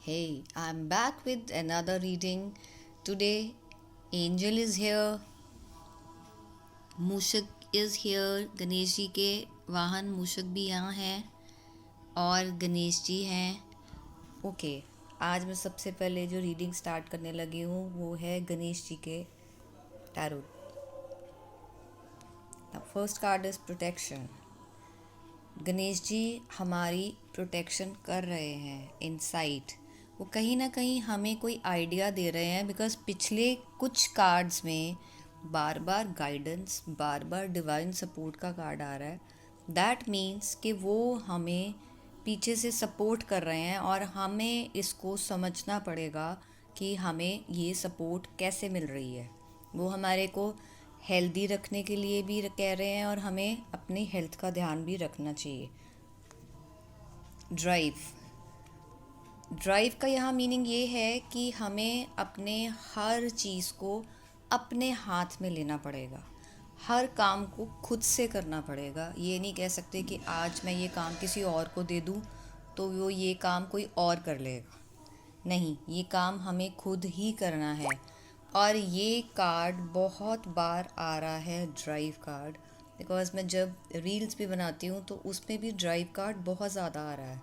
Hey, I'm back with another reading. Today, Angel is here, मूषक is here, Ganesh ji के वाहन मूषक भी यहाँ हैं और गणेश जी हैं। ओके, आज मैं सबसे पहले जो रीडिंग स्टार्ट करने लगी हूँ वो है गणेश जी के tarot. First card is protection. Ganesh ji हमारी प्रोटेक्शन कर रहे हैं इनसाइड। वो कहीं ना कहीं हमें कोई आइडिया दे रहे हैं, बिकॉज पिछले कुछ कार्ड्स में बार बार गाइडेंस, बार बार डिवाइन सपोर्ट का कार्ड आ रहा है। दैट मीन्स कि वो हमें पीछे से सपोर्ट कर रहे हैं और हमें इसको समझना पड़ेगा कि हमें ये सपोर्ट कैसे मिल रही है। वो हमारे को हेल्दी रखने के लिए भी कह रहे हैं और हमें अपनी हेल्थ का ध्यान भी रखना चाहिए। ड्राइव ड्राइव का यहाँ मीनिंग ये है कि हमें अपने हर चीज़ को अपने हाथ में लेना पड़ेगा, हर काम को खुद से करना पड़ेगा। ये नहीं कह सकते कि आज मैं ये काम किसी और को दे दूँ तो वो ये काम कोई और कर लेगा। नहीं, ये काम हमें खुद ही करना है। और ये कार्ड बहुत बार आ रहा है, ड्राइव कार्ड, बिकॉज मैं जब रील्स भी बनाती हूँ तो उसमें भी ड्राइव कार्ड बहुत ज़्यादा आ रहा है।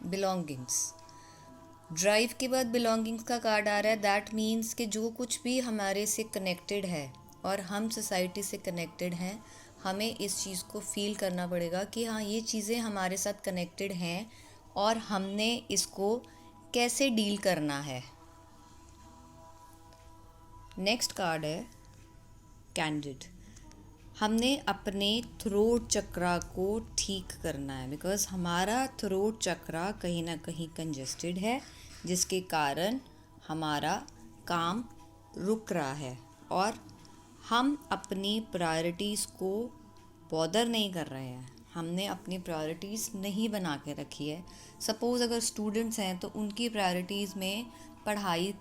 बिलोंगिंग्स, ड्राइव के बाद बिलोंगिंग्स का कार्ड आ रहा है। दैट मीन्स कि जो कुछ भी हमारे से कनेक्टेड है और हम सोसाइटी से कनेक्टेड हैं, हमें इस चीज़ को फील करना पड़ेगा कि हाँ, ये चीज़ें हमारे साथ कनेक्टेड हैं और हमने इसको कैसे डील करना है। नेक्स्ट कार्ड है कैंडिड। हमने अपने थ्रोट चक्रा को ठीक करना है, बिकॉज़ हमारा थ्रोट चक्रा कहीं ना कहीं कंजेस्टेड है, जिसके कारण हमारा काम रुक रहा है और हम अपनी प्रायोरिटीज़ को बॉदर नहीं कर रहे हैं। हमने अपनी प्रायोरिटीज़ नहीं बना के रखी है। सपोज़ अगर स्टूडेंट्स हैं तो उनकी प्रायोरिटीज़ में पढ़ाई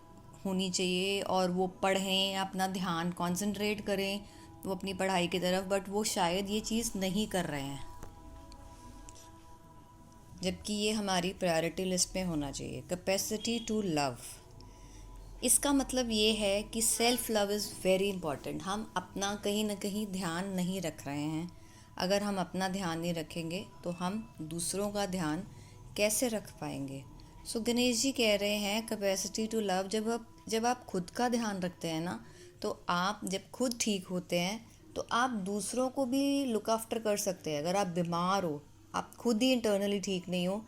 होनी चाहिए और वो पढ़ें, अपना ध्यान कंसंट्रेट करें वो अपनी पढ़ाई की तरफ, बट वो शायद ये चीज़ नहीं कर रहे हैं, जबकि ये हमारी प्रायोरिटी लिस्ट में होना चाहिए। कैपेसिटी टू लव, इसका मतलब ये है कि self love is very important. हम अपना कहीं ना कहीं ध्यान नहीं रख रहे हैं। अगर हम अपना ध्यान नहीं रखेंगे तो हम दूसरों का ध्यान कैसे रख पाएंगे। सो गणेश जी कह रहे हैं कैपेसिटी टू लव। जब आप खुद का ध्यान रखते हैं ना, तो आप जब खुद ठीक होते हैं तो आप दूसरों को भी लुक आफ्टर कर सकते हैं। अगर आप बीमार हो, आप खुद ही इंटरनली ठीक नहीं हो,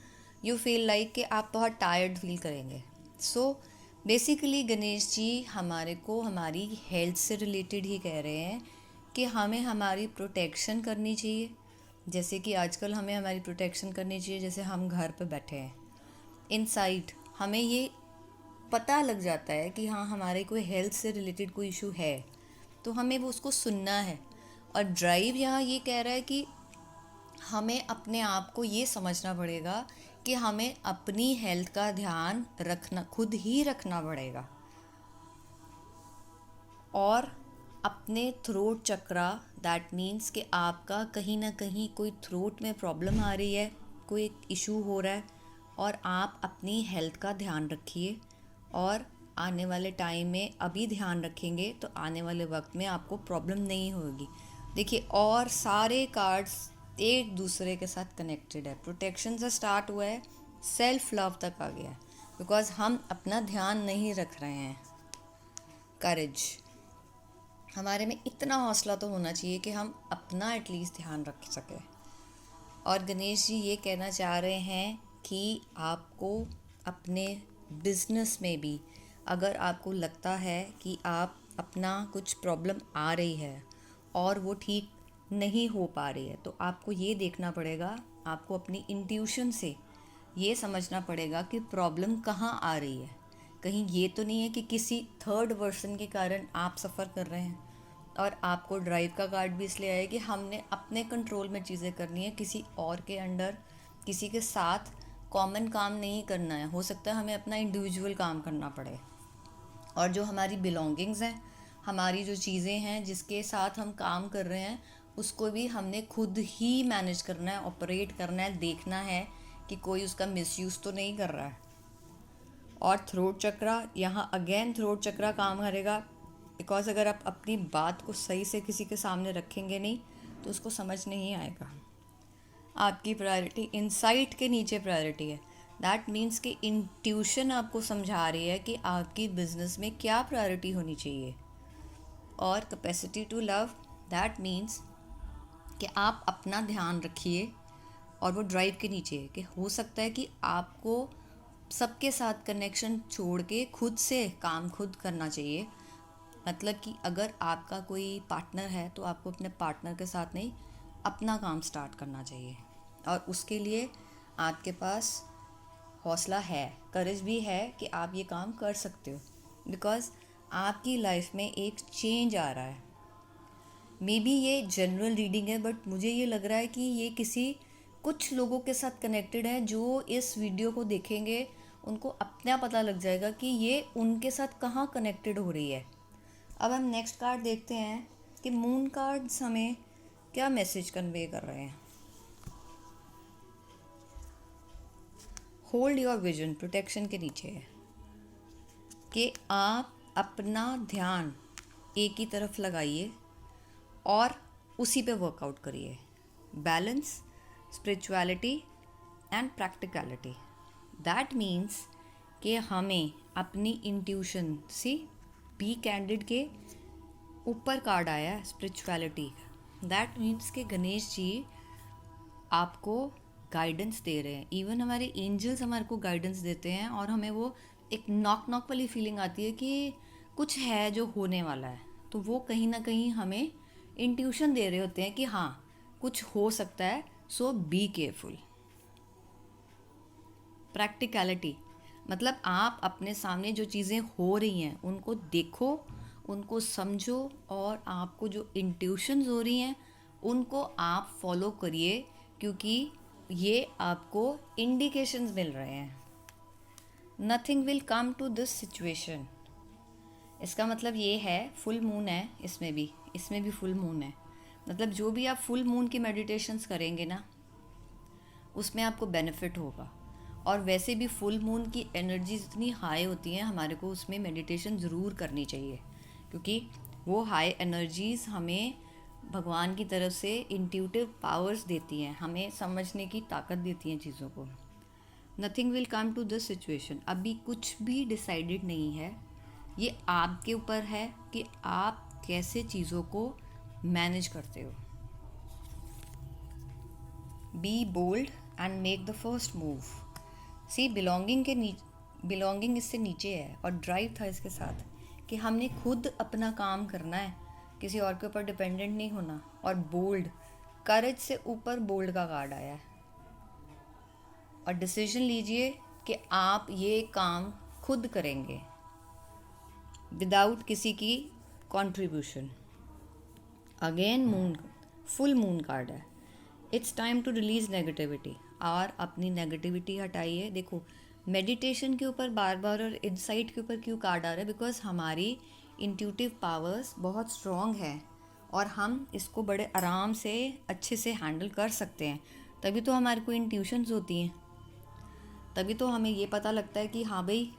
यू फील लाइक कि आप बहुत टायर्ड फील करेंगे। सो बेसिकली गणेश जी हमारे को हमारी हेल्थ से रिलेटेड ही कह रहे हैं कि हमें हमारी प्रोटेक्शन करनी चाहिए। जैसे कि आजकल हमें हमारी प्रोटेक्शन करनी चाहिए, जैसे हम घर पे बैठे हैं, इनसाइड हमें ये पता लग जाता है कि हाँ, हमारे कोई हेल्थ से रिलेटेड कोई इशू है तो हमें वो उसको सुनना है। और ड्राइव यहाँ ये कह रहा है कि हमें अपने आप को ये समझना पड़ेगा कि हमें अपनी हेल्थ का ध्यान रखना, खुद ही रखना पड़ेगा। और अपने थ्रोट चक्रा, दैट मीन्स कि आपका कहीं ना कहीं कोई थ्रोट में प्रॉब्लम आ रही है, कोई इशू हो रहा है, और आप अपनी हेल्थ का ध्यान रखिए। और आने वाले टाइम में अभी ध्यान रखेंगे तो आने वाले वक्त में आपको प्रॉब्लम नहीं होगी। देखिए, और सारे कार्ड्स एक दूसरे के साथ कनेक्टेड है। प्रोटेक्शन से स्टार्ट हुआ है, सेल्फ लव तक आ गया है, बिकॉज हम अपना ध्यान नहीं रख रहे हैं। करेज, हमारे में इतना हौसला तो होना चाहिए कि हम अपना एटलीस्ट ध्यान रख सकें। और गणेश जी ये कहना चाह रहे हैं कि आपको अपने बिजनेस में भी, अगर आपको लगता है कि आप अपना कुछ प्रॉब्लम आ रही है और वो ठीक नहीं हो पा रही है, तो आपको ये देखना पड़ेगा, आपको अपनी इंट्यूशन से ये समझना पड़ेगा कि प्रॉब्लम कहाँ आ रही है। कहीं ये तो नहीं है कि किसी थर्ड पर्सन के कारण आप सफ़र कर रहे हैं। और आपको ड्राइव का कार्ड भी इसलिए आया कि हमने अपने कंट्रोल में चीज़ें करनी है, किसी और के अंडर, किसी के साथ कॉमन काम नहीं करना है। हो सकता है हमें अपना इंडिविजुअल काम करना पड़े। और जो हमारी बिलोंगिंग्स हैं, हमारी जो चीज़ें हैं जिसके साथ हम काम कर रहे हैं, उसको भी हमने खुद ही मैनेज करना है, ऑपरेट करना है, देखना है कि कोई उसका मिसयूज़ तो नहीं कर रहा है। और थ्रोट चक्रा, यहाँ अगेन थ्रोट चक्रा काम करेगा बिकॉज अगर आप अपनी बात को सही से किसी के सामने रखेंगे नहीं तो उसको समझ नहीं आएगा। आपकी प्रायोरिटी इनसाइट के नीचे प्रायोरिटी है। दैट मीन्स कि इंट्यूशन आपको समझा रही है कि आपकी बिजनेस में क्या प्रायोरिटी होनी चाहिए। और capacity to love, that means कि आप अपना ध्यान रखिए और वो ड्राइव के नीचे है कि हो सकता है कि आपको सबके साथ कनेक्शन छोड़ के खुद से काम खुद करना चाहिए। मतलब कि अगर आपका कोई पार्टनर है तो आपको अपने पार्टनर के साथ नहीं अपना काम स्टार्ट करना चाहिए। और उसके लिए आपके पास हौसला है, करेज भी है कि आप ये काम कर सकते हो बिकॉज़ आपकी लाइफ में एक चेंज आ रहा है। मे बी ये जनरल रीडिंग है बट मुझे ये लग रहा है कि ये किसी कुछ लोगों के साथ कनेक्टेड है जो इस वीडियो को देखेंगे उनको अपना पता लग जाएगा कि ये उनके साथ कहाँ कनेक्टेड हो रही है। अब हम नेक्स्ट कार्ड देखते हैं कि मून कार्ड्स हमें क्या मैसेज कन्वे कर रहे हैं। होल्ड योर विजन, प्रोटेक्शन के नीचे है कि आप अपना ध्यान एक ही तरफ लगाइए और उसी पे वर्कआउट करिए। Balance, spirituality and practicality, that means कि हमें अपनी इंट्यूशन से बी कैंडिड के ऊपर कार्ड आया है स्पिरिचुअलिटी। दैट मीन्स कि गणेश जी आपको गाइडेंस दे रहे हैं। इवन हमारे एंजल्स हमारे को गाइडेंस देते हैं और हमें वो एक नॉक नॉक वाली फीलिंग आती है कि कुछ है जो होने वाला है। तो वो कहीं ना कहीं हमें इंट्यूशन दे रहे होते हैं कि हाँ कुछ हो सकता है, सो बी केयरफुल। प्रैक्टिकलिटी मतलब आप अपने सामने जो चीज़ें हो रही हैं उनको देखो, उनको समझो और आपको जो इंट्यूशंस हो रही हैं उनको आप फॉलो करिए क्योंकि ये आपको इंडिकेशंस मिल रहे हैं। Nothing will come to this situation, इसका मतलब ये है फुल मून है इसमें भी फुल मून है। मतलब जो भी आप फुल मून की मेडिटेशंस करेंगे ना उसमें आपको बेनिफिट होगा। और वैसे भी फुल मून की एनर्जीज इतनी हाई होती हैं, हमारे को उसमें मेडिटेशन ज़रूर करनी चाहिए क्योंकि वो हाई एनर्जीज़ हमें भगवान की तरफ से इंट्यूटिव पावर्स देती हैं, हमें समझने की ताकत देती हैं चीज़ों को। Nothing will come to this situation, अभी कुछ भी डिसाइडेड नहीं है, ये आपके ऊपर है कि आप कैसे चीज़ों को मैनेज करते हो। Be bold and make the first move. See belonging इससे नीचे है और ड्राइव था इसके साथ कि हमने खुद अपना काम करना है, किसी और के ऊपर डिपेंडेंट नहीं होना। और बोल्ड, करेज से ऊपर बोल्ड का कार्ड आया है। और डिसीजन लीजिए कि आप ये काम खुद करेंगे विदाउट किसी की contribution. Again moon, full moon card है। It's time to release negativity, और अपनी नेगेटिविटी हटाइए। देखो मेडिटेशन के ऊपर बार बार और इनसाइट के ऊपर क्यों कार्ड आ रहा है, बिकॉज हमारी इंट्यूटिव पावर्स बहुत स्ट्रॉन्ग है और हम इसको बड़े आराम से अच्छे से हैंडल कर सकते हैं। तभी तो हमारे को इंट्यूशंस होती हैं, तभी तो हमें ये पता लगता है कि हाँ भाई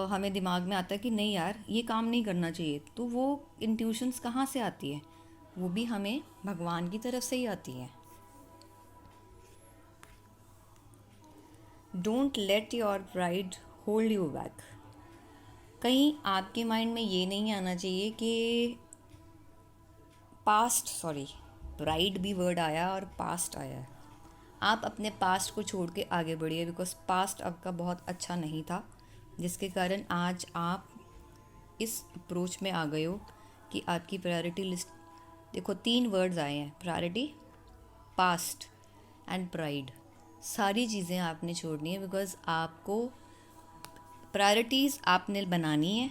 हमें दिमाग में आता है कि नहीं यार ये काम नहीं करना चाहिए। तो वो इंट्यूशंस कहाँ से आती है, वो भी हमें भगवान की तरफ से ही आती हैं। Don't let your pride hold you back. कहीं आपके माइंड में ये नहीं आना चाहिए कि प्राइड भी वर्ड आया और पास्ट आया है। आप अपने पास्ट को छोड़ के आगे बढ़िए बिकॉज पास्ट आपका बहुत अच्छा नहीं था, जिसके कारण आज आप इस अप्रोच में आ गए हो कि आपकी प्रायोरिटी लिस्ट। देखो 3 वर्ड्स आए हैं, प्रायोरिटी, पास्ट एंड प्राइड। सारी चीज़ें आपने छोड़नी है बिकॉज आपको प्रायोरिटीज़ आपने बनानी है,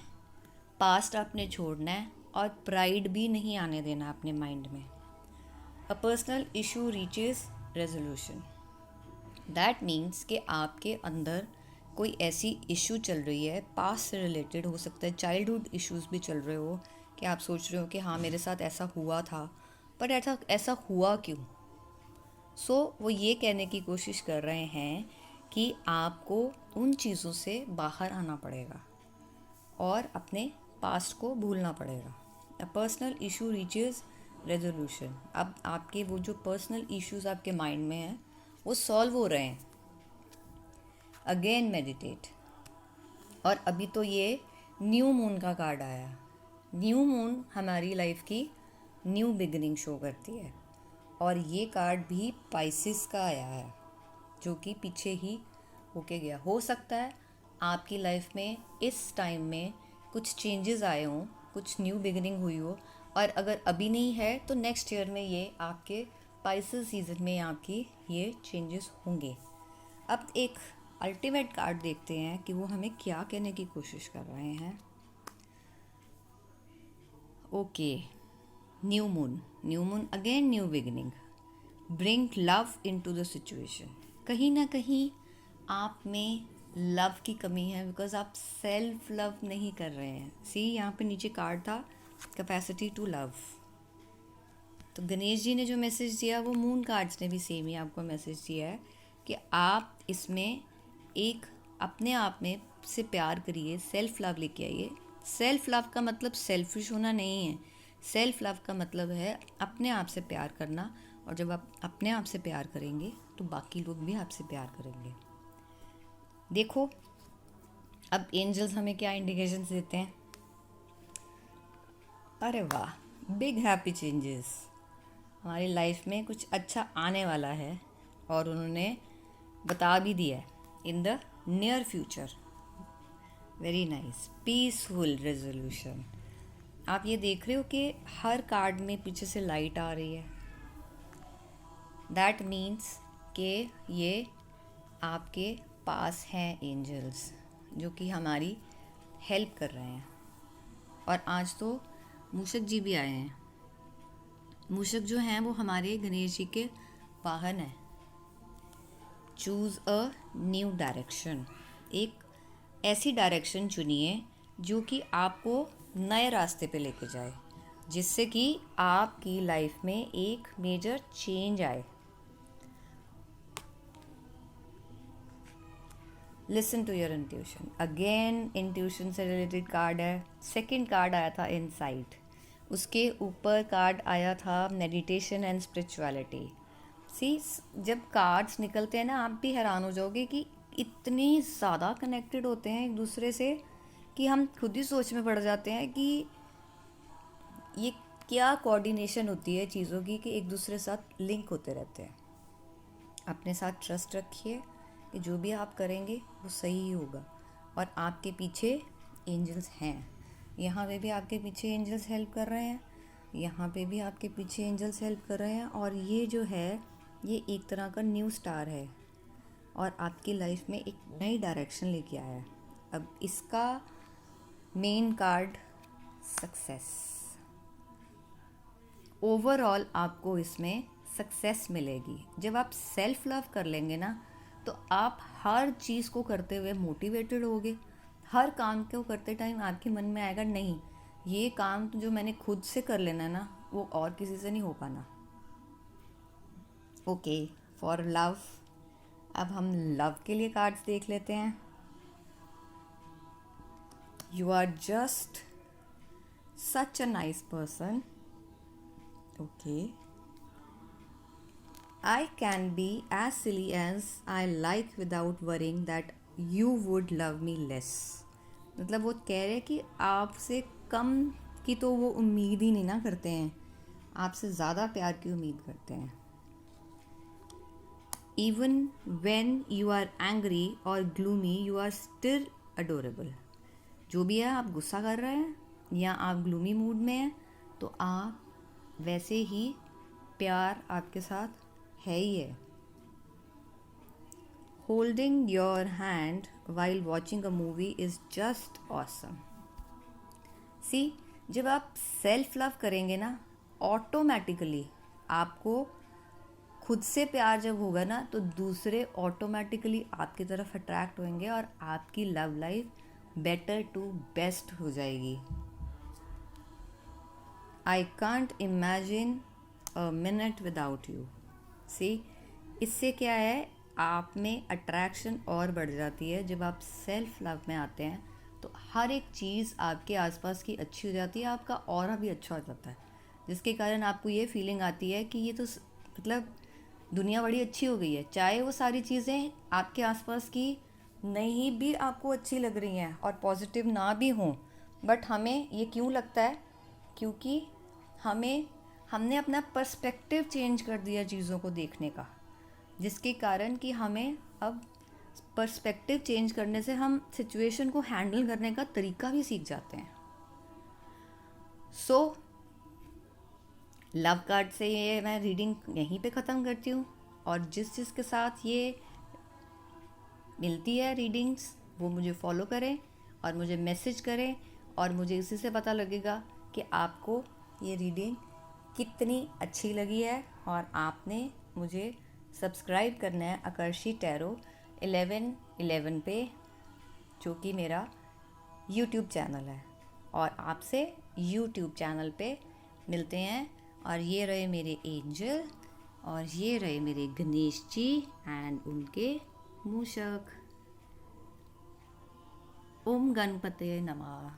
पास्ट आपने छोड़ना है और प्राइड भी नहीं आने देना अपने माइंड में। A personal issue reaches resolution, that means कि आपके अंदर कोई ऐसी इशू चल रही है, पास्ट से रिलेटेड हो सकता है, चाइल्डहुड इश्यूज भी चल रहे हो कि आप सोच रहे हो कि हाँ मेरे साथ ऐसा हुआ था, पर ऐसा हुआ क्यों। सो वो ये कहने की कोशिश कर रहे हैं कि आपको उन चीज़ों से बाहर आना पड़ेगा और अपने पास्ट को भूलना पड़ेगा। A personal issue reaches resolution. अब आपके वो जो पर्सनल इश्यूज आपके माइंड में हैं वो सॉल्व हो रहे हैं। Again meditate. और अभी तो ये न्यू मून का कार्ड आया। न्यू मून हमारी लाइफ की न्यू बिगिनिंग शो करती है और ये कार्ड भी पाइसिस का आया है जो कि पीछे ही होके गया। हो सकता है आपकी लाइफ में इस टाइम में कुछ चेंजेस आए हों, कुछ न्यू बिगिनिंग हुई हो, और अगर अभी नहीं है तो नेक्स्ट ईयर में ये आपके पाइसिस सीजन में आपकी ये चेंजेस होंगे। अब एक अल्टीमेट कार्ड देखते हैं कि वो हमें क्या कहने की कोशिश कर रहे हैं। Okay, new moon again new beginning. Bring love into the situation. कहीं ना कहीं आप में लव की कमी है बिकॉज आप सेल्फ लव नहीं कर रहे हैं। सी, यहाँ पे नीचे कार्ड था कैपेसिटी टू लव। तो गणेश जी ने जो मैसेज दिया वो मून कार्ड्स ने भी सेम ही आपको मैसेज दिया है कि आप इसमें एक अपने आप में से प्यार करिए, सेल्फ लव लेके आइए। सेल्फ लव का मतलब सेल्फिश होना नहीं है। सेल्फ लव का मतलब है अपने आप से प्यार करना, और जब आप अपने आप से प्यार करेंगे तो बाकी लोग भी आपसे प्यार करेंगे। देखो अब एंजल्स हमें क्या इंडिकेशंस देते हैं। अरे वाह, बिग हैप्पी चेंजेस। हमारी लाइफ में कुछ अच्छा आने वाला है और उन्होंने बता भी दिया है, in the near future. Very nice. Peaceful resolution. आप ये देख रहे हो कि हर कार्ड में पीछे से लाइट आ रही है। दैट मीन्स कि ये आपके पास हैं एंजल्स जो कि हमारी हेल्प कर रहे हैं। और आज तो मूषक जी भी आए हैं। मूषक जो हैं वो हमारे गणेश जी के वाहन हैं। Choose a new direction. एक ऐसी डायरेक्शन चुनिए जो कि आपको नए रास्ते पे लेके जाए, जिससे कि आपकी लाइफ में एक मेजर चेंज आए। Listen to your intuition. Again intuition से रिलेटेड कार्ड है। सेकंड कार्ड आया था इनसाइट, उसके ऊपर कार्ड आया था मेडिटेशन एंड स्पिरिचुअलिटी। सी, जब कार्ड्स निकलते हैं ना आप भी हैरान हो जाओगे कि इतने ज़्यादा कनेक्टेड होते हैं एक दूसरे से कि हम खुद ही सोच में पड़ जाते हैं कि ये क्या कोऑर्डिनेशन होती है चीज़ों की कि एक दूसरे साथ लिंक होते रहते हैं। अपने साथ ट्रस्ट रखिए कि जो भी आप करेंगे वो सही ही होगा, और आपके पीछे एंजल्स हैं। यहाँ पे भी आपके पीछे एंजल्स हेल्प कर रहे हैं, यहाँ पे भी आपके पीछे एंजल्स हेल्प कर रहे हैं। और ये जो है ये एक तरह का न्यू स्टार है और आपकी लाइफ में एक नई डायरेक्शन लेके आया है। अब इसका मेन कार्ड सक्सेस। ओवरऑल आपको इसमें सक्सेस मिलेगी। जब आप सेल्फ लव कर लेंगे ना तो आप हर चीज़ को करते हुए मोटिवेटेड होगे। हर काम को करते टाइम आपके मन में आएगा नहीं, ये काम तो जो मैंने खुद से कर लेना ना वो और किसी से नहीं हो पाना। Okay, for love. अब हम लव के लिए कार्ड्स देख लेते हैं। You are just such a nice person. Okay, I can be as silly as I like without worrying that you would love me less। मतलब वो कह रहे कि आपसे कम की तो वो उम्मीद ही नहीं ना करते हैं, आपसे ज़्यादा प्यार की उम्मीद करते हैं। Even when you are angry or gloomy you are still adorable। जो भी है, आप गुस्सा कर रहे हैं या आप ग्लूमी मूड में हैं तो आप वैसे ही प्यार आपके साथ है ही है। Holding your hand while watching a movie is just awesome. See, जब आप सेल्फ लव करेंगे ना ऑटोमेटिकली आपको खुद से प्यार जब होगा ना तो दूसरे ऑटोमेटिकली आपकी तरफ अट्रैक्ट होंगे और आपकी love life better to best हो जाएगी। I can't imagine a minute without you. See, इससे क्या है, आप में अट्रैक्शन और बढ़ जाती है। जब आप सेल्फ लव में आते हैं तो हर एक चीज़ आपके आसपास की अच्छी हो जाती है, आपका ऑरा भी अच्छा हो जाता है, जिसके कारण आपको ये फीलिंग आती है कि ये तो मतलब दुनिया बड़ी अच्छी हो गई है। चाहे वो सारी चीज़ें आपके आसपास की नहीं भी आपको अच्छी लग रही हैं और पॉजिटिव ना भी हों, बट हमें ये क्यों लगता है? क्योंकि हमने अपना पर्सपेक्टिव चेंज कर दिया चीज़ों को देखने का, जिसके कारण कि हमें अब पर्सपेक्टिव चेंज करने से हम सिचुएशन को हैंडल करने का तरीका भी सीख जाते हैं। सो लव कार्ड से ये मैं रीडिंग यहीं पे ख़त्म करती हूँ, और जिस के साथ ये मिलती है रीडिंग्स वो मुझे फॉलो करें और मुझे मैसेज करें, और मुझे इसी से पता लगेगा कि आपको ये रीडिंग कितनी अच्छी लगी है। और आपने मुझे सब्सक्राइब करना है आकर्षी टैरो 1111 पे, जो कि मेरा यूट्यूब चैनल है। और आपसे यूट्यूब चैनल पे मिलते हैं। और ये रहे मेरे एंजल, और ये रहे मेरे गणेश जी एंड उनके मूषक। ओम गणपते नमः।